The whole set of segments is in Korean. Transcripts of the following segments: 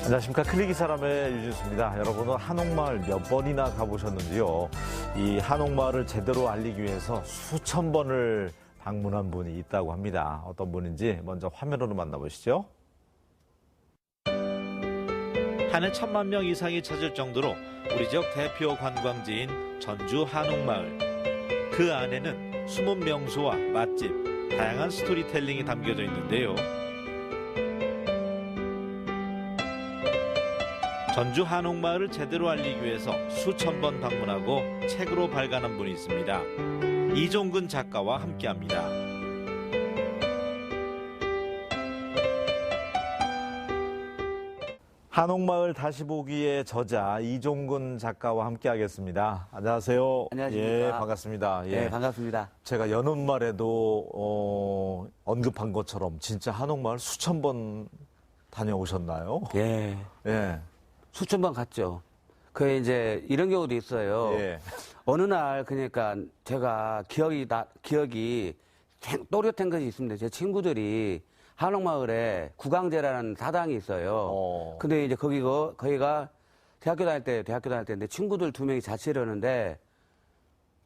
안녕하십니까. 클릭이사람의 유진수입니다. 여러분은 한옥마을 몇 번이나 가보셨는지요? 이 한옥마을을 제대로 알리기 위해서 수천 번을 방문한 분이 있다고 합니다. 어떤 분인지 먼저 화면으로 만나보시죠. 한 해 1,000만 명 이상이 찾을 정도로 우리 지역 대표 관광지인 전주 한옥마을. 그 안에는 숨은 명소와 맛집, 다양한 스토리텔링이 담겨져 있는데요. 전주 한옥마을을 제대로 알리기 위해서 수천 번 방문하고 책으로 발간한 분이 있습니다. 이종근 작가와 함께합니다. 한옥마을 다시 보기의 저자 이종근 작가와 함께하겠습니다. 안녕하세요. 안녕하십니까. 예, 반갑습니다. 예. 네, 반갑습니다. 제가 여는 말에도 언급한 것처럼 진짜 한옥마을 수천 번 다녀오셨나요? 예. 예. 수천 번 갔죠. 그 이제 이런 경우도 있어요. 예. 어느 날 그러니까 제가 기억이 또렷한 것이 있습니다. 제 친구들이 한옥마을에 구강제라는 사당이 있어요. 근데 이제 거기가 대학교 다닐 때인데 친구들 2명이 자취를 하는데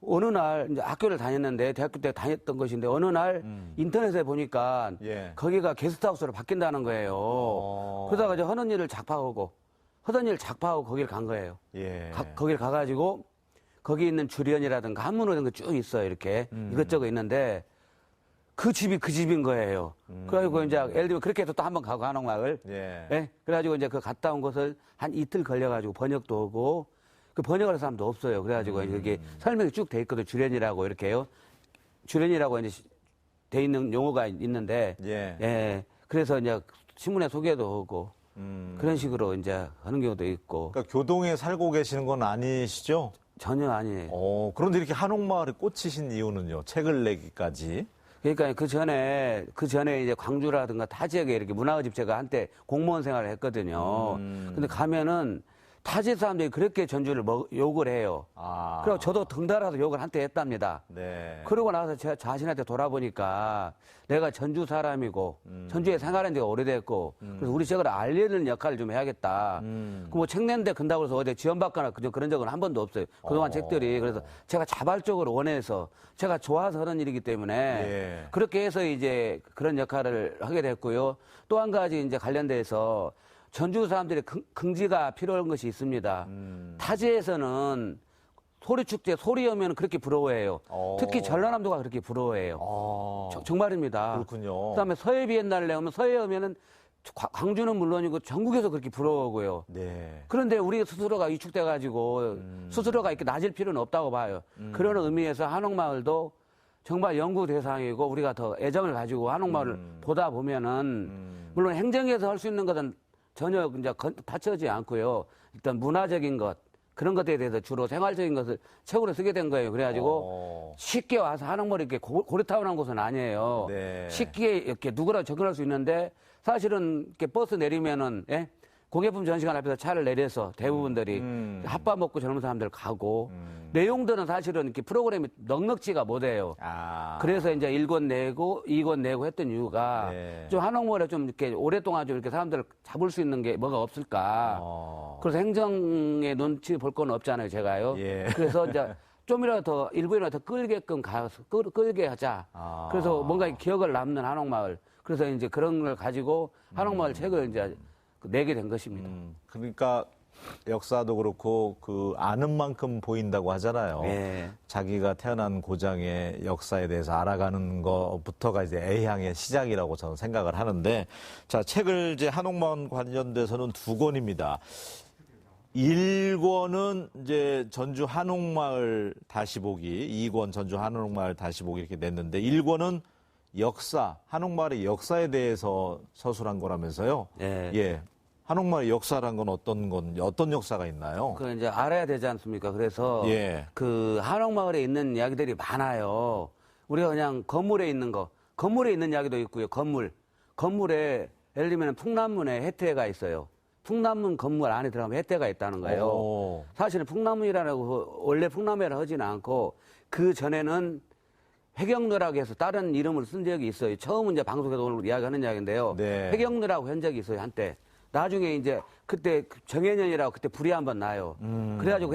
어느 날 이제 학교를 다녔는데 대학교 때 다녔던 것인데 어느 날 인터넷에 보니까 예. 거기가 게스트하우스로 바뀐다는 거예요. 그러다가 이제 하던 일 작파하고 거기를 간 거예요. 예. 거기를 가가지고 거기 있는 주련이라든가 한문 이런 거 쭉 있어요. 이렇게 이것저것 있는데 그 집이 그 집인 거예요. 그래가지고 이제 예를 들면 그렇게 해서 또 한 번 가고 한옥마을. 예. 예? 그래가지고 이제 그 갔다 온 것을 한 이틀 걸려가지고 번역도 오고 그 번역할 사람도 없어요. 그래가지고 이게 설명이 쭉 돼 있거든. 주련이라고 이렇게요. 주련이라고 이제 돼 있는 용어가 있는데 예. 예. 그래서 이제 신문에 소개도 오고 그런 식으로 이제 하는 경우도 있고. 그러니까 교동에 살고 계시는 건 아니시죠? 전혀 아니에요. 그런데 이렇게 한옥마을에 꽂히신 이유는요? 책을 내기까지. 그러니까 그 전에 이제 광주라든가 타 지역에 이렇게 문화의 제가 한때 공무원 생활을 했거든요. 근데 가면은 타지 사람들이 그렇게 전주를 욕을 해요. 그리고 저도 덩달아서 욕을 한때 했답니다. 네. 그러고 나서 제가 자신한테 돌아보니까 내가 전주 사람이고 전주에 생활한 지가 오래됐고 그래서 우리 지역을 알리는 역할을 좀 해야겠다. 그 뭐 책 낸데 근다고 해서 어디 지원받거나 그런 적은 한 번도 없어요. 그동안 책들이. 그래서 제가 자발적으로 원해서 제가 좋아서 하는 일이기 때문에 예. 그렇게 해서 이제 그런 역할을 하게 됐고요. 또 한 가지 이제 관련돼서 전주 사람들이 긍지가 필요한 것이 있습니다. 타지에서는 소리축제 소리 오면 그렇게 부러워해요. 특히 전라남도가 그렇게 부러워해요. 정말입니다. 그렇군요. 그다음에 서해 비엔날레 오면 서해 오면은 광주는 물론이고 전국에서 그렇게 부러워하고요. 네. 그런데 우리 스스로가 위축돼가지고 스스로가 이렇게 낮을 필요는 없다고 봐요. 그런 의미에서 한옥마을도 정말 연구 대상이고 우리가 더 애정을 가지고 한옥마을을 보다 보면은 물론 행정에서 할 수 있는 것은 전혀 이제 받쳐지지 않고요. 일단 문화적인 것 그런 것에 대해서 주로 생활적인 것을 책으로 쓰게 된 거예요. 그래가지고 쉽게 와서 한옥마을 이렇게 고리타분한 곳은 아니에요. 네. 쉽게 이렇게 누구나 접근할 수 있는데 사실은 이렇게 버스 내리면은 예? 공예품 전시관 앞에서 차를 내려서 대부분들이 핫바 먹고 젊은 사람들 가고 내용들은 사실은 이렇게 프로그램이 넉넉지가 못해요. 그래서 이제 1권 내고 2권 내고 했던 이유가 네. 좀 한옥마을에 좀 이렇게 오랫동안 좀 이렇게 사람들을 잡을 수 있는 게 뭐가 없을까. 그래서 행정의 눈치 볼 건 없잖아요, 제가요. 예. 그래서 이제 좀이라도 더 일부이라도 더 끌게끔 가서 끌게 하자. 그래서 뭔가 기억을 남는 한옥마을. 그래서 이제 그런 걸 가지고 한옥마을 책을 이제 내게 된 것입니다. 그러니까 역사도 그렇고 그 아는 만큼 보인다고 하잖아요. 네. 자기가 태어난 고장의 역사에 대해서 알아가는 것부터가 이제 애향의 시작이라고 저는 생각을 하는데, 자, 책을 이제 한옥마을 관련돼서는 2권입니다. 1권은 이제 전주 한옥마을 다시 보기, 2권 전주 한옥마을 다시 보기 이렇게 냈는데 1권은 역사, 한옥마을의 역사에 대해서 서술한 거라면서요? 네. 예. 한옥마을의 역사란 건 어떤 역사가 있나요? 그 이제 알아야 되지 않습니까? 그래서 예. 그 한옥마을에 있는 이야기들이 많아요. 우리가 그냥 건물에 있는 이야기도 있고요. 건물에 예를 들면 풍남문에 해태가 있어요. 풍남문 건물 안에 들어가면 해태가 있다는 거예요. 사실은 풍남문이라고 원래 풍남이라 하지는 않고 그 전에는 회경로라고 해서 다른 이름을 쓴 적이 있어요. 처음 이제 방송에서 오늘 이야기하는 이야기인데요. 네. 회경로라고 한 적이 있어요, 한때. 나중에 이제 그때 정해년이라고 그때 불이 한번 나요. 그래가지고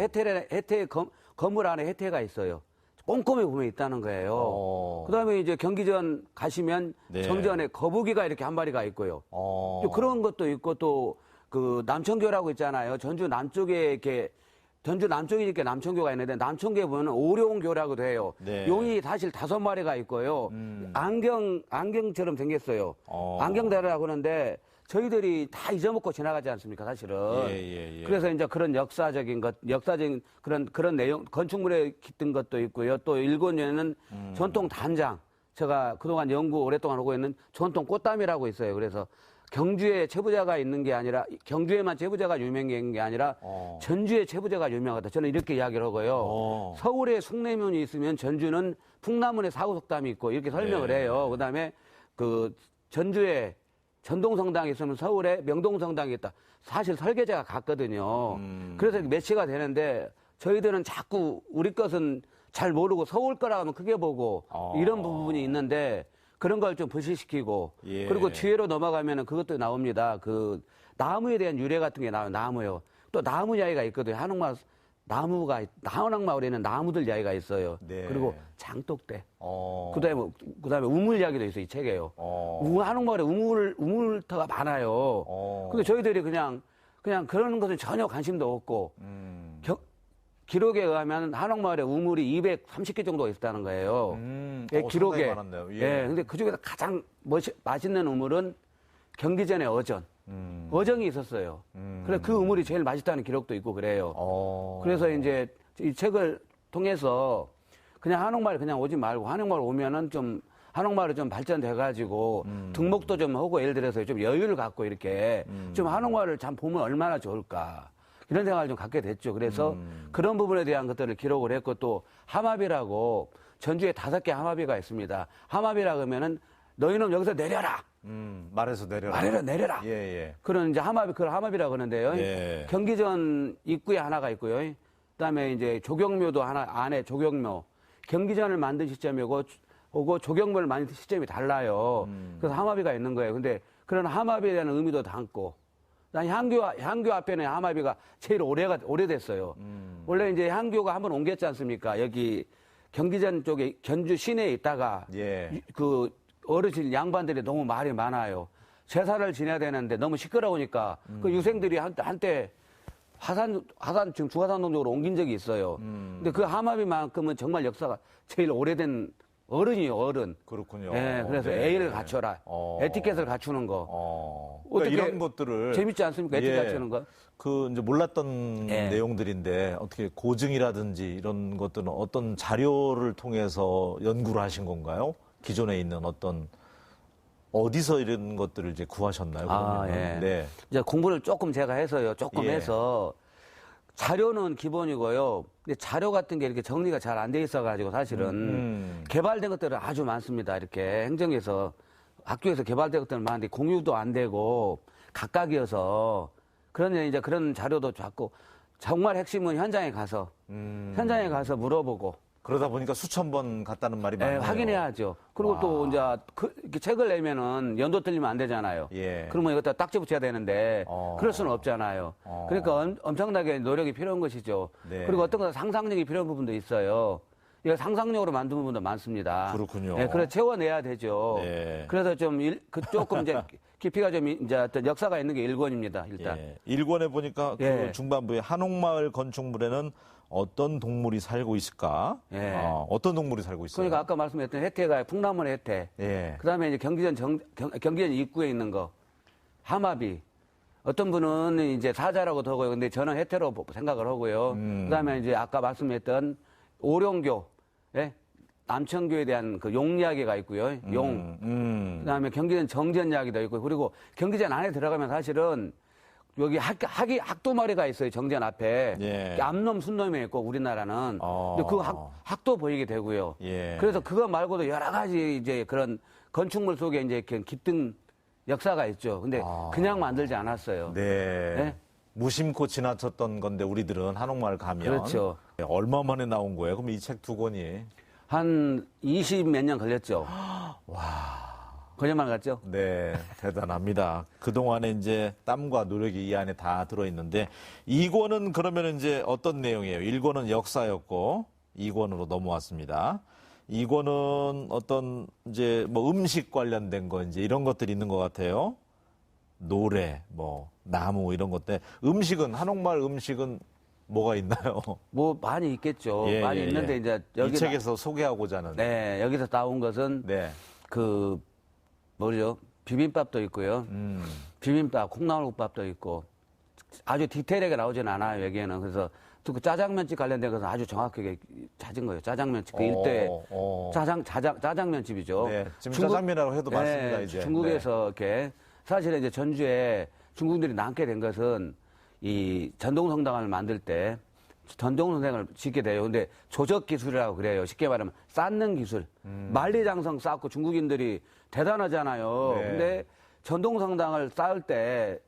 건물 안에 해태가 있어요. 꼼꼼히 보면 있다는 거예요. 그다음에 이제 경기전 가시면 네. 정전에 거북이가 이렇게 한 마리가 있고요. 또 그런 것도 있고 또 그 남천교라고 있잖아요. 전주 남쪽에 이렇게 남천교가 있는데 남천교에 보면 오룡교라고도 해요. 네. 용이 사실 5마리가 있고요. 안경처럼 생겼어요. 안경다리라고 하는데 저희들이 다 잊어먹고 지나가지 않습니까, 사실은. 예. 그래서 이제 그런 역사적인 그런 내용, 건축물에 깃든 것도 있고요. 또 일본에는 전통 단장, 제가 그동안 연구 오랫동안 하고 있는 전통 꽃담이라고 있어요. 그래서 경주에 채부자가 있는 게 아니라, 경주에만 채부자가 유명한 게 아니라 전주에 채부자가 유명하다. 저는 이렇게 이야기를 하고요. 서울에 숭례문이 있으면 전주는 풍남문에 사후석담이 있고 이렇게 설명을 해요. 그다음에 그 전주에 전동성당이 있으면 서울에 명동성당이 있다. 사실 설계자가 같거든요. 그래서 매치가 되는데 저희들은 자꾸 우리 것은 잘 모르고 서울 거라 하면 크게 보고 이런 부분이 있는데 그런 걸 좀 부실시키고 예. 그리고 뒤로 넘어가면은 그것도 나옵니다. 그 나무에 대한 유래 같은 게 나와요. 나무요. 또 나무 이야기가 있거든요. 한옥마을에는 나무들 이야기가 있어요. 네. 그리고 장독대. 그다음에 우물 이야기도 있어요. 이 책에요. 한옥마을에 우물터가 많아요. 근데 저희들이 그냥 그런 것은 전혀 관심도 없고 기록에 의하면 한옥마을에 우물이 230개 정도 있었다는 거예요. 기록에. 많았네요. 예. 근데 그 중에서 가장 맛있는 우물은 경기전의 어전. 어정이 있었어요. 그래서 그 우물이 제일 맛있다는 기록도 있고 그래요. 그래서 이제 이 책을 통해서 그냥 한옥마을 그냥 오지 말고 한옥마을 오면은 좀 한옥마을이 좀 발전돼가지고 등록도 좀 하고 예를 들어서 좀 여유를 갖고 이렇게 좀 한옥마을을 참 보면 얼마나 좋을까. 이런 생각을 좀 갖게 됐죠. 그래서 그런 부분에 대한 것들을 기록을 했고 또 함합이라고 전주에 5개 함합이가 있습니다. 함합이라 그러면은 너희는 여기서 내려라. 말해서 내려라. 말해라 내려라. 예. 그런 이제 그걸 함합이라고 하는데요. 예. 경기전 입구에 하나가 있고요. 그다음에 이제 조경묘도 하나 안에 조경묘. 경기전을 만든 시점이고 조경묘를 만든 시점이 달라요. 그래서 함합이가 있는 거예요. 근데 그런 함합에 대한 의미도 담고 향교 앞에는 함합이가 제일 오래됐어요. 원래 이제 향교가 한번 옮겼지 않습니까? 여기 경기전 쪽에 견주 시내에 있다가 예. 그 어르신 양반들이 너무 말이 많아요. 제사를 지내야 되는데 너무 시끄러우니까 그 유생들이 한때 지금 중화산동쪽으로 옮긴 적이 있어요. 근데 그 함합이만큼은 정말 역사가 제일 오래된 어른이에요, 어른. 그렇군요. 네, 그래서 네. A를 갖춰라. 에티켓을 갖추는 거. 그러니까 어떻게 이런 것들을 재밌지 않습니까? 에티켓 갖추는 거. 그 이제 몰랐던 예. 내용들인데 어떻게 고증이라든지 이런 것들은 어떤 자료를 통해서 연구를 하신 건가요? 기존에 있는 어디서 이런 것들을 이제 구하셨나요? 그러면? 예. 네. 이제 공부를 조금 제가 해서요. 조금 예. 해서 자료는 기본이고요. 근데 자료 같은 게 이렇게 정리가 잘 안 돼 있어가지고 사실은 개발된 것들은 아주 많습니다. 이렇게 행정에서 학교에서 개발된 것들은 많은데 공유도 안 되고 각각이어서 이제 그런 자료도 작고 정말 핵심은 현장에 가서 물어보고 그러다 보니까 수천 번 갔다는 말이 예, 많아요. 확인해야죠. 그리고 와. 또 이제 이렇게 책을 내면은 연도 틀리면 안 되잖아요. 예. 그러면 이것다 딱지 붙여야 되는데 그럴 수는 없잖아요. 그러니까 엄청나게 노력이 필요한 것이죠. 네. 그리고 어떤 건 상상력이 필요한 부분도 있어요. 이거 상상력으로 만든 부분도 많습니다. 그렇군요. 예, 그래서 채워내야 되죠. 네. 그래서 좀 조금 이제 깊이가 좀 이제 어떤 역사가 있는 게 1권입니다. 일단. 예. 1권에 보니까 예. 그 중반부에 한옥마을 건축물에는 어떤 동물이 살고 있을까? 예. 어떤 동물이 살고 있어요? 그러니까 아까 말씀했던 혜태가 풍남문 혜태. 예. 그다음에 이제 경기전 입구에 있는 거 함합이. 어떤 분은 이제 사자라고 하고요. 근데 저는 혜태로 생각을 하고요. 그다음에 이제 아까 말씀했던 오룡교, 예? 남천교에 대한 그 용 이야기가 있고요. 용. 그다음에 경기전 정전 이야기도 있고 그리고 경기전 안에 들어가면 사실은 여기 학도마리가 있어요. 정전 앞에. 예. 암놈, 순놈이 있고 우리나라는. 근데 그 학도 보이게 되고요. 예. 그래서 그거 말고도 여러 가지 이제 그런 건축물 속에 이제 깃든 역사가 있죠. 근데 그냥 만들지 않았어요. 네. 네? 무심코 지나쳤던 건데 우리들은 한옥마을 가면 그렇죠. 얼마 만에 나온 거예요? 그럼 이 책 2권이 한 20몇 년 걸렸죠. 거짓말 같죠? 네, 대단합니다. 그동안에 이제 땀과 노력이 이 안에 다 들어있는데, 2권은 그러면 이제 어떤 내용이에요? 1권은 역사였고, 2권으로 넘어왔습니다. 2권은 어떤 이제 뭐 음식 관련된 거 이제 이런 것들이 있는 것 같아요. 노래, 뭐, 나무 이런 것들. 한옥마을 음식은 뭐가 있나요? 뭐 많이 있겠죠. 예, 많이 예, 있는데 예. 이제 이 여기 책에서 소개하고자 하는. 네, 여기서 나온 것은 네. 그 뭐죠? 비빔밥도 있고요. 비빔밥, 콩나물국밥도 있고 아주 디테일하게 나오진 않아요, 여기에는. 그래서 그 짜장면집 관련된 것은 아주 정확하게 찾은 거예요. 짜장면집 그 일대 짜장면집이죠. 네, 지금 짜장면이라고 해도 맞습니다, 이제. 중국에서 이렇게 사실은 이제 전주에 중국들이 남게 된 것은 이 전동성당을 만들 때 전동성당을 짓게 돼요. 근데 조적 기술이라고 그래요. 쉽게 말하면 쌓는 기술. 만리장성 쌓고 중국인들이 대단하잖아요. 네. 근데 전동성당을 쌓을 때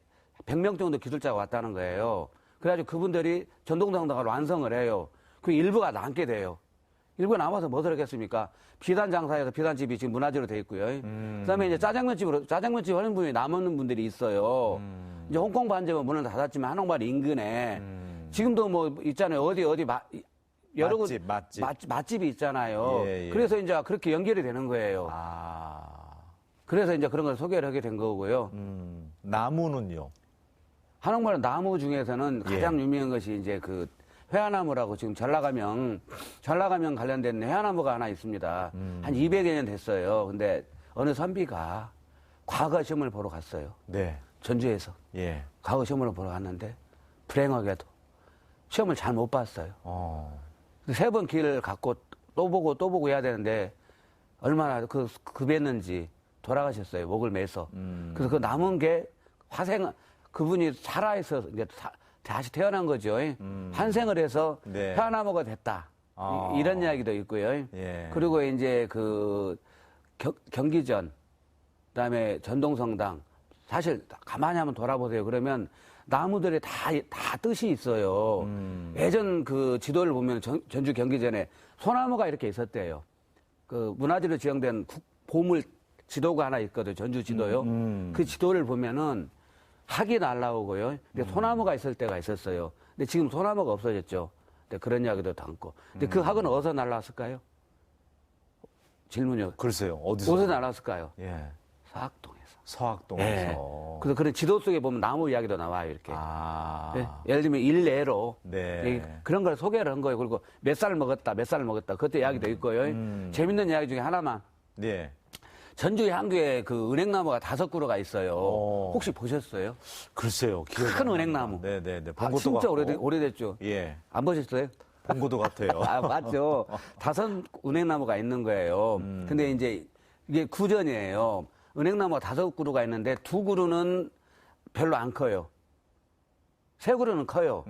100명 정도 기술자가 왔다는 거예요. 그래가지고 그분들이 전동성당을 완성을 해요. 그 일부가 남게 돼요. 일부가 남아서 뭐 들었겠습니까? 비단 장사에서 비단집이 지금 문화재로 돼 있고요. 그다음에 이제 짜장면집 하는 분이 남는 분들이 있어요. 이제 홍콩 반점은 문을 닫았지만 한옥마을 인근에 지금도 뭐 있잖아요. 어디 여러 맛집이 있잖아요. 예, 예. 그래서 이제 그렇게 연결이 되는 거예요. 그래서 이제 그런 걸 소개를 하게 된 거고요. 나무는요? 한옥마을 나무 중에서는 가장 유명한 것이 이제 그 회화나무라고 지금 전라가명 관련된 회화나무가 하나 있습니다. 한 200여 년 됐어요. 근데 어느 선비가 과거 시험을 보러 갔어요. 네. 전주에서. 예. 과거 시험을 보러 갔는데 불행하게도 시험을 잘 못 봤어요. 3번 기회를 갖고 또 보고 해야 되는데 얼마나 급했는지 돌아가셨어요. 목을 매서. 그래서 그 남은 게 그분이 살아있어 이제 다시 태어난 거죠. 환생을 해서 네. 회화나무가 됐다. 이런 이야기도 있고요. 예. 그리고 이제 경기전, 그다음에 전동성당. 사실 가만히 한번 돌아보세요. 그러면 나무들이 다 뜻이 있어요. 예전 그 지도를 보면 전주 경기전에 소나무가 이렇게 있었대요. 그 문화재로 지정된 보물 지도가 하나 있거든요. 전주 지도요. 그 지도를 보면은 학이 날라오고요. 근데 소나무가 있을 때가 있었어요. 근데 지금 소나무가 없어졌죠. 근데 그런 이야기도 담고. 근데 그 학은 어디서 날라왔을까요? 질문이요. 글쎄요. 어디서 날라왔을까요? 예. 서학동에서. 서학동에서. 네. 그래서 그런 지도 속에 보면 나무 이야기도 나와요, 이렇게. 네. 예를 들면 일례로 네. 그런 걸 소개를 한 거예요. 그리고 몇 살 먹었다. 그것도 이야기도 있고요. 재밌는 이야기 중에 하나만. 네. 전주 향교에 그 은행나무가 5그루가 있어요. 혹시 보셨어요? 글쎄요. 큰 은행나무. 네네네. 본 아, 것도 진짜 같고. 오래됐죠? 예. 안 보셨어요? 본 것도 같아요. 아, 맞죠. 5 은행나무가 있는 거예요. 근데 이제 이게 구전이에요. 은행나무가 5그루가 있는데 2그루는 별로 안 커요. 3그루는 커요.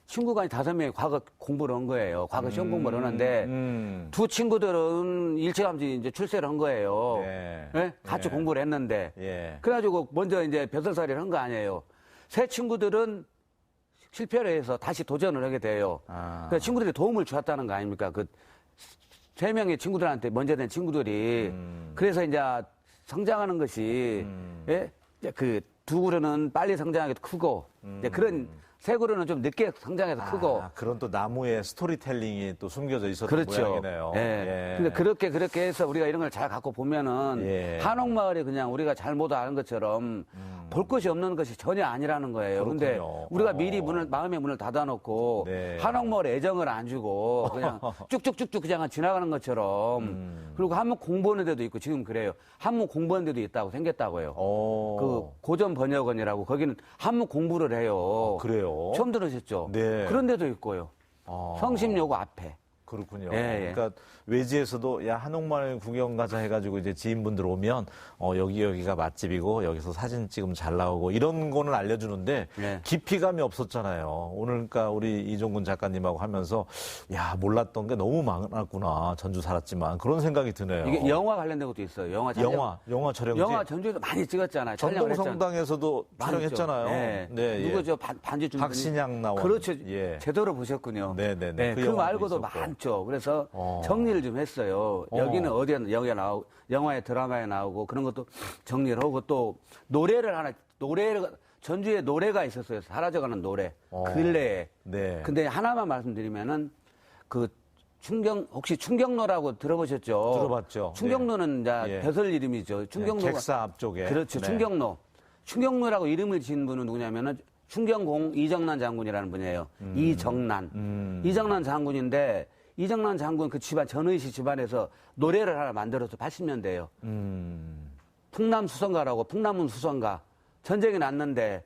친구가 5명이 과거 공부를 한 거예요. 과거 시험 공부를 하는데 두 친구들은 일찌감치 이제 출세를 한 거예요. 네. 네? 같이 공부를 했는데. 예. 그래가지고 먼저 이제 벼슬살이를 한 거 아니에요. 새 친구들은 실패를 해서 다시 도전을 하게 돼요. 그러니까 친구들이 도움을 주었다는 거 아닙니까? 그 3명의 친구들한테 먼저 된 친구들이. 그래서 이제 성장하는 것이, 예? 그 2그루는 빨리 성장하게 크고, 이제 그런 3그루는 좀 늦게 성장해서 크고. 그런 또 나무의 스토리텔링이 또 숨겨져 있었던 그렇죠. 모양이네요. 예. 예. 근데 그렇게 해서 우리가 이런 걸 잘 갖고 보면은 예. 한옥마을이 그냥 우리가 잘못 아는 것처럼 볼 것이 없는 것이 전혀 아니라는 거예요. 근데 그렇군요. 우리가 미리 마음의 문을 닫아놓고 네. 한옥마을에 애정을 안 주고 그냥 쭉쭉쭉쭉 그냥 지나가는 것처럼 그리고 한문 공부하는 데도 있고 지금 그래요. 한문 공부하는 데도 있다고 생겼다고요. 그 고전 번역원이라고 거기는 한문 공부를 해요. 그래요? 처음 들으셨죠? 네. 그런 데도 있고요. 성심여고 앞에. 그렇군요. 예, 예. 그러니까 외지에서도 야 한옥마을 구경 가자 해가지고 이제 지인분들 오면 여기가 맛집이고 여기서 사진 찍으면 잘 나오고 이런 거는 알려주는데 예. 깊이감이 없었잖아요. 오늘 그러니까 우리 이종근 작가님하고 하면서 야 몰랐던 게 너무 많았구나. 전주 살았지만 그런 생각이 드네요. 이게 영화 관련된 것도 있어요. 영화 촬영지. 영화 전주에도 많이 찍었잖아요. 전동성당에서도 많이 촬영했잖아요. 네. 네, 누구죠? 반지 준 박신양 나온. 그렇죠. 예. 제대로 보셨군요. 네네네. 네, 그 그 영화도 말고도 있었고. 많죠. 그래서 정리를 좀 했어요. 여기는 어디에 여기가 나오고 영화에 드라마에 나오고 그런 것도 정리를 하고 또 노래를 전주에 노래가 있었어요. 사라져가는 노래. 근래에. 네. 근데 하나만 말씀드리면은 그 혹시 충경로라고 들어보셨죠? 들어봤죠. 충경로는 이제 예. 배설 이름이죠. 충경로가 객사 앞쪽에. 그렇죠. 네. 충경로. 충경로라고 이름을 지은 분은 누구냐면은 충경공 이정난 장군이라는 분이에요. 이정난. 이정난 장군인데 이정난 장군 그 집안 전의시 집안에서 노래를 하나 만들어서 80년대에요. 풍남 수성가라고 풍남은 수성가. 전쟁이 났는데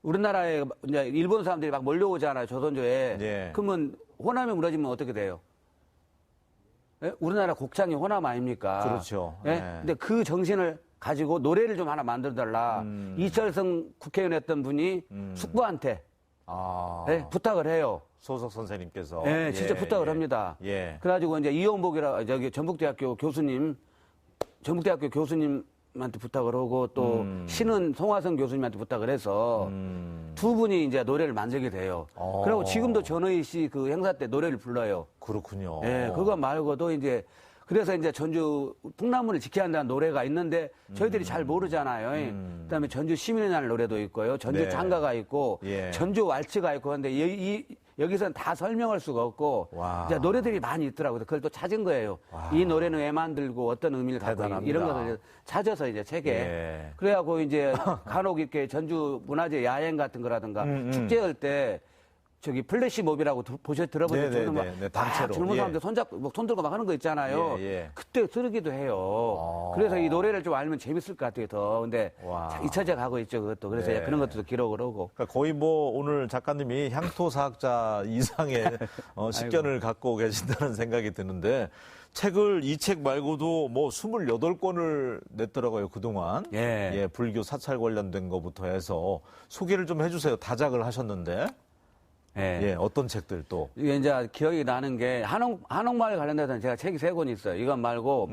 우리나라에 이제 일본 사람들이 막 몰려오잖아요. 조선조에. 예. 그러면 호남이 무너지면 어떻게 돼요? 예? 우리나라 곡창이 호남 아닙니까? 그렇죠. 예? 네. 근데 그 정신을 가지고 노래를 좀 하나 만들어달라. 이철성 국회의원 했던 분이 숙부한테 예? 부탁을 해요. 소속 선생님께서. 예, 진짜 부탁을 합니다. 예. 그래가지고 이제 이원복이라 저기 전북대학교 교수님한테 부탁을 하고 또 신은 송화성 교수님한테 부탁을 해서 두 분이 이제 노래를 만들게 돼요. 그리고 지금도 전의희 씨 그 행사 때 노래를 불러요. 그렇군요. 예, 그거 말고도 이제 그래서 이제 전주 풍남문을 지켜야 한다는 노래가 있는데 저희들이 잘 모르잖아요. 그다음에 전주 시민의 날 노래도 있고요. 전주 네. 장가가 있고 예. 전주 왈츠가 있고 근데 여기서는 다 설명할 수가 없고 와. 이제 노래들이 많이 있더라고요. 그걸 또 찾은 거예요. 이 노래는 왜 만들고 어떤 의미를 갖고 있는 이런 것을 찾아서 이제 책에 예. 그래갖고 이제 간혹 이렇게 전주 문화재 야행 같은 거라든가 축제할 때 저기 플래시몹이라고 들어보셨죠? 네, 단체로. 젊은 사람들 손잡고 손 들고 막 하는 거 있잖아요. 예. 그때 들으기도 해요. 그래서 이 노래를 좀 알면 재밌을 것 같아요. 더. 근데 와. 잊혀져 가고 있죠. 그것도. 그래서 네. 그런 것도 기록을 하고. 그러니까 거의 뭐 오늘 작가님이 향토사학자 이상의 식견을 갖고 계신다는 생각이 드는데 이 책 말고도 뭐 28권을 냈더라고요, 그동안. 예. 불교 사찰 관련된 거부터 해서 소개를 좀 해주세요. 다작을 하셨는데. 예. 어떤 책들 또? 이게 이제 기억이 나는 게 한옥마을 관련돼서는 제가 책이 3권 있어요. 이건 말고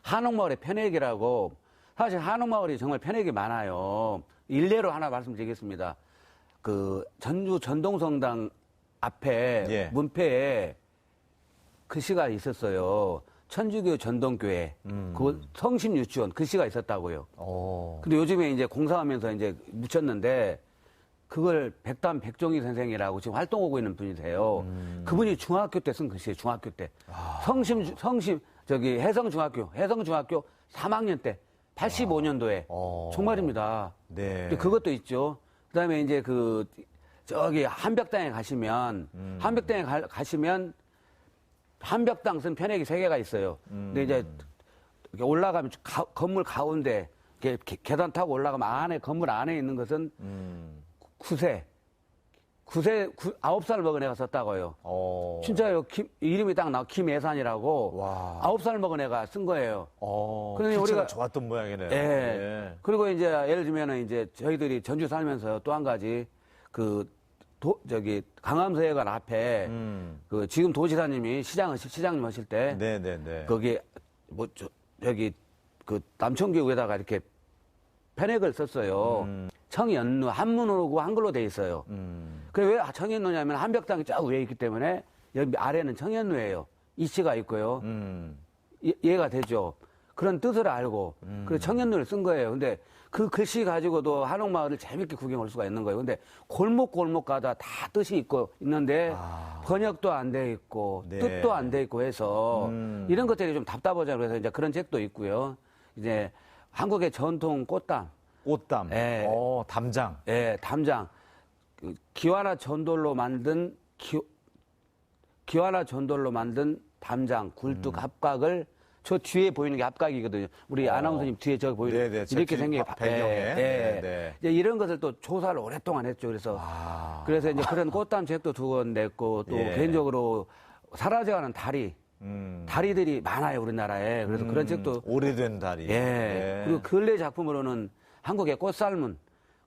한옥마을의 편액이라고 사실 한옥마을이 정말 편액이 많아요. 일례로 하나 말씀드리겠습니다. 그 전주 전동성당 앞에 예. 문패에 글씨가 있었어요. 천주교 전동교회, 그 성심유치원 글씨가 있었다고요. 근데 요즘에 이제 공사하면서 이제 묻혔는데 그걸 백담백종희 선생이라고 지금 활동하고 있는 분이세요. 그분이 중학교 때 쓴 글씨예요. 중학교 때. 해성중학교 3학년 때 85년도에 정말입니다. 네. 근데 그것도 있죠. 그다음에 이제 저기 한벽당에 가시면 한벽당 쓴 편액이 3개가 있어요. 근데 이제 이렇게 올라가면 건물 가운데 이렇게 계단 타고 올라가면 건물 안에 있는 것은 9살 먹은 애가 썼다고요. 진짜요. 이름이 딱 나와. 김예산이라고. 와. 9살 먹은 애가 쓴 거예요. 그런데 우리가 좋았던 모양이네요. 예. 그리고 이제 예를 들면은 이제 저희들이 전주 살면서 또 한 가지 강암서예관 앞에 지금 도지사님이 시장님 하실 때 네네네. 거기 남천교에다가 이렇게 편액을 썼어요. 청연루 한문으로 한글로 돼 있어요. 그게 왜 청연루냐면 한벽당이 쫙 위에 있기 때문에 여기 아래는 청연루예요. 이치가 있고요. 이해가 되죠. 그런 뜻을 알고 그래서 청연루를 쓴 거예요. 근데 그 글씨 가지고도 한옥마을을 재밌게 구경할 수가 있는 거예요. 근데 골목골목마다 다 뜻이 있는데 번역도 안 돼 있고 네. 뜻도 안 돼 있고 해서 이런 것들이 좀 답답하잖아요. 그래서 이제 그런 책도 있고요. 이제 한국의 전통 꽃담. 예. 담장. 예, 담장. 기와나 전돌로 만든 담장, 굴뚝 합각을 저 뒤에 보이는 게 합각이거든요. 우리 아나운서님 뒤에 저기 보이는 네네, 이렇게 생긴 배경에. 네. 이제 이런 것을 또 조사를 오랫동안 했죠. 그래서 이제 그런 꽃담 책도 2권 냈고 또 개인적으로 사라져가는 다리들이 많아요, 우리나라에. 그래서 그런 책도 오래된 다리. 예. 그리고 근래 작품으로는 한국의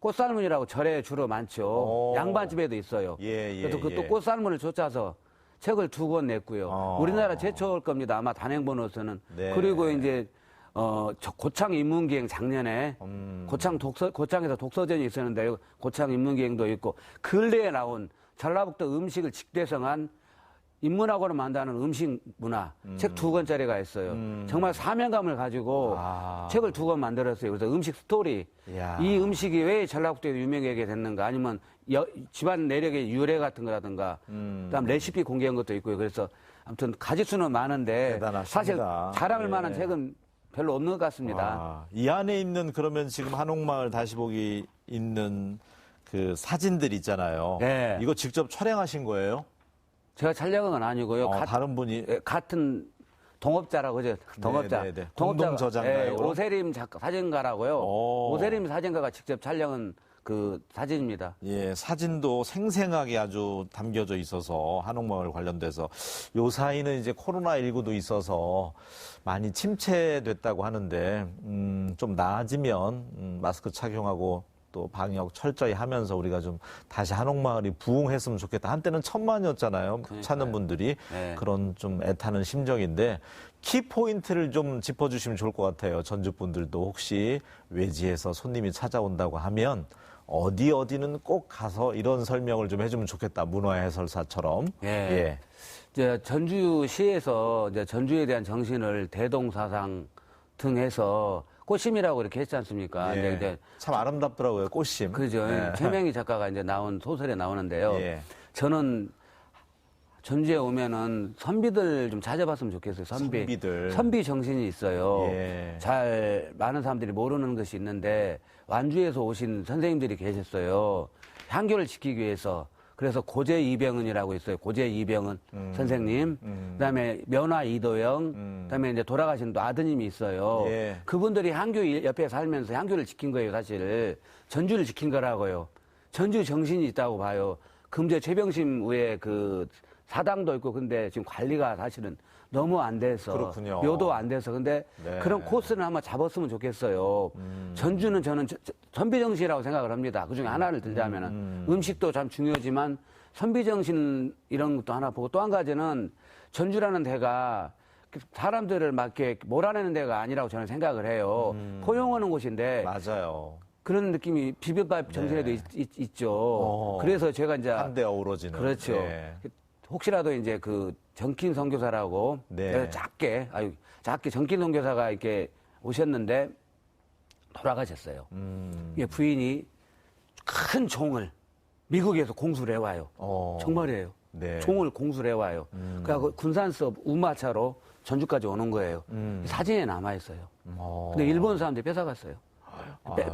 꽃살문이라고 절에 주로 많죠. 양반집에도 있어요. 그래서 그것도 꽃살문을 쫓아서 책을 2권 냈고요. 우리나라 최초일 겁니다. 아마 단행본으로서는. 네. 그리고 이제 고창 인문기행 작년에 고창에서 독서전이 있었는데 고창 인문기행도 있고 근래에 나온 전라북도 음식을 직대성한 인문학으로 만드는 음식 문화 책 2권짜리가 있어요. 정말 사명감을 가지고 책을 2권 만들었어요. 그래서 음식 스토리. 이야. 이 음식이 왜 전라북도에 유명하게 됐는가 아니면 집안 내력의 유래 같은 거라든가 그다음 레시피 공개한 것도 있고요. 그래서 아무튼 가지수는 많은데 대단하십니다. 사실 자랑할 예. 만한 책은 별로 없는 것 같습니다. 이 안에 있는 그러면 지금 한옥마을 다시 보기 있는 그 사진들 있잖아요. 네. 이거 직접 촬영하신 거예요? 제가 촬영한 건 아니고요. 다른 분이 같은 동업자라고 그죠? 동업자. 네, 네. 동업자가, 공동 저자인가요, 그럼? 오세림 작가, 사진가라고요. 오세림 사진가가 직접 촬영한 그 사진입니다. 예, 사진도 생생하게 아주 담겨져 있어서 한옥마을 관련돼서 요 사이는 이제 코로나19도 있어서 많이 침체됐다고 하는데 좀 나아지면 마스크 착용하고 또 방역 철저히 하면서 우리가 좀 다시 한옥마을이 부흥했으면 좋겠다. 한때는 1000만이었잖아요. 찾는 분들이. 네. 그런 좀 애타는 심정인데 키포인트를 좀 짚어주시면 좋을 것 같아요. 전주 분들도 혹시 외지에서 손님이 찾아온다고 하면 어디는 꼭 가서 이런 설명을 좀 해주면 좋겠다. 문화해설사처럼. 예. 이제 전주시에서 이제 전주에 대한 정신을 대동사상 등 해서 꽃심이라고 이렇게 했지 않습니까? 예. 이제 참 아름답더라고요. 꽃심. 그죠. 예. 최명희 작가가 이제 나온 소설에 나오는데요. 예. 저는 전주에 오면은 선비들 좀 찾아봤으면 좋겠어요. 선비들. 선비 정신이 있어요. 예. 잘 많은 사람들이 모르는 것이 있는데 완주에서 오신 선생님들이 계셨어요. 향교를 지키기 위해서. 그래서 고제 이병은이라고 있어요. 고제 이병은 선생님. 그다음에 면화 이도영. 그다음에 이제 돌아가신 또 아드님이 있어요. 예. 그분들이 향교 옆에 살면서 향교를 지킨 거예요, 사실. 전주를 지킨 거라고요. 전주 정신이 있다고 봐요. 금제 최병심 외에 그 사당도 있고 근데 지금 관리가 사실은 너무 안 돼서 그렇군요. 묘도 안 돼서 근데 네. 그런 코스는 한번 잡았으면 좋겠어요. 전주는 저는 선비정신이라고 생각을 합니다. 그중에 하나를 들자면은 음식도 참 중요하지만 선비정신 이런 것도 하나 보고 또 한 가지는 전주라는 데가 사람들을 막 이렇게 몰아내는 데가 아니라고 저는 생각을 해요. 포용하는 곳인데 맞아요. 그런 느낌이 비빔밥 정신에도 있죠. 그래서 제가 이제 한데 어우러지는. 그렇죠. 예. 혹시라도 이제 그 정킨 선교사라고 네. 작게 정킨 선교사가 이렇게 오셨는데 돌아가셨어요. 이게 부인이 큰 종을 미국에서 공수를 해와요. 정말이에요. 네. 종을 공수를 해와요. 그래서 군산서 우마차로 전주까지 오는 거예요. 사진에 남아있어요. 근데 일본 사람들이 뺏어갔어요.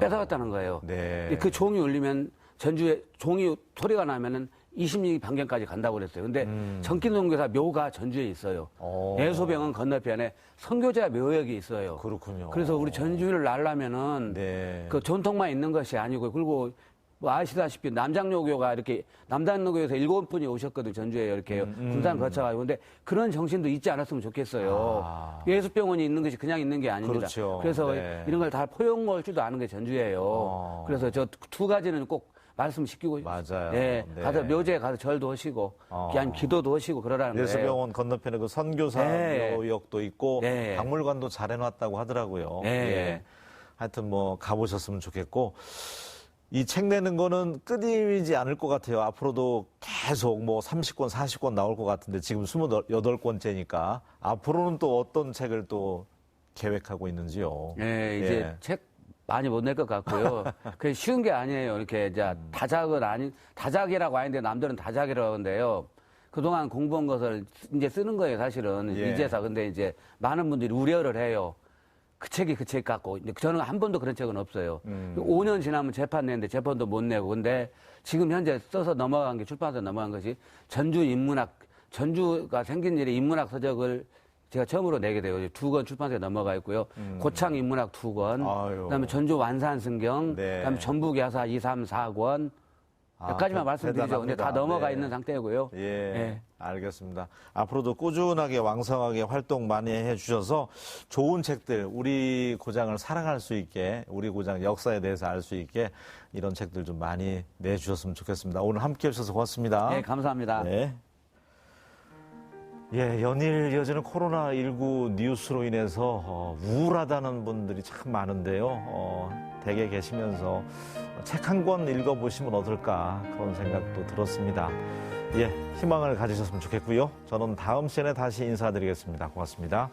뺏어갔다는 거예요. 네. 그 종이 울리면 전주에 종이 소리가 나면은 20리 반경까지 간다고 그랬어요. 근데 정킨선교사 묘가 전주에 있어요. 예소병원 건너편에 선교자 묘역이 있어요. 그렇군요. 그래서 우리 전주를 날려면은 네. 그 전통만 있는 것이 아니고 그리고 뭐 아시다시피 남장로교가 이렇게 남단로교에서 7분이 오셨거든요. 전주에 이렇게 군산 거쳐가지고. 근데 그런 정신도 잊지 않았으면 좋겠어요. 예수병원이 있는 것이 그냥 있는 게 아닙니다. 그렇죠. 그래서 네. 이런 걸 다 포용할 줄도 아는 게 전주예요. 그래서 저 2가지는 꼭 말씀시키고 맞아요. 예, 네. 가서 묘지에 가서 절도 하시고 아니면 기도도 하시고 그러라는 거예요. 예수병원 건너편에 그 선교사 네. 묘역도 있고 네. 박물관도 잘 해놨다고 하더라고요. 네. 예. 하여튼 뭐 가보셨으면 좋겠고 이 책 내는 거는 끊이지 않을 것 같아요. 앞으로도 계속 뭐 30권, 40권 나올 것 같은데 지금 28권째니까 앞으로는 또 어떤 책을 또 계획하고 있는지요? 예, 이제 예. 책 많이 못 낼 것 같고요. 그게 쉬운 게 아니에요. 이렇게 이제 다작이라고 하는데 남들은 다작이라고 하는데요. 그동안 공부한 것을 이제 쓰는 거예요, 사실은. 예. 이제서. 근데 이제 많은 분들이 우려를 해요. 그 책이 그 책 같고. 저는 한 번도 그런 책은 없어요. 5년 지나면 재판 내는데 재판도 못 내고. 근데 지금 현재 써서 넘어간 게 출판사 넘어간 것이 전주가 생긴 일에 인문학 서적을 제가 처음으로 내게 돼요. 2권 출판사에 넘어가 있고요. 고창 인문학 2권, 아유. 그다음에 전주 완산승경, 네. 그다음에 전북 야사 2, 3, 4권. 몇 가지만 말씀드리죠. 근데 다 대단합니다. 넘어가 네. 있는 상태고요. 예, 예. 알겠습니다. 앞으로도 꾸준하게 왕성하게 활동 많이 해주셔서 좋은 책들, 우리 고장을 사랑할 수 있게, 우리 고장 역사에 대해서 알 수 있게 이런 책들 좀 많이 내주셨으면 좋겠습니다. 오늘 함께 해주셔서 고맙습니다. 네, 감사합니다. 네. 예, 연일 이어지는 코로나19 뉴스로 인해서 우울하다는 분들이 참 많은데요. 댁에 계시면서 책 한 권 읽어보시면 어떨까 그런 생각도 들었습니다. 예, 희망을 가지셨으면 좋겠고요. 저는 다음 시간에 다시 인사드리겠습니다. 고맙습니다.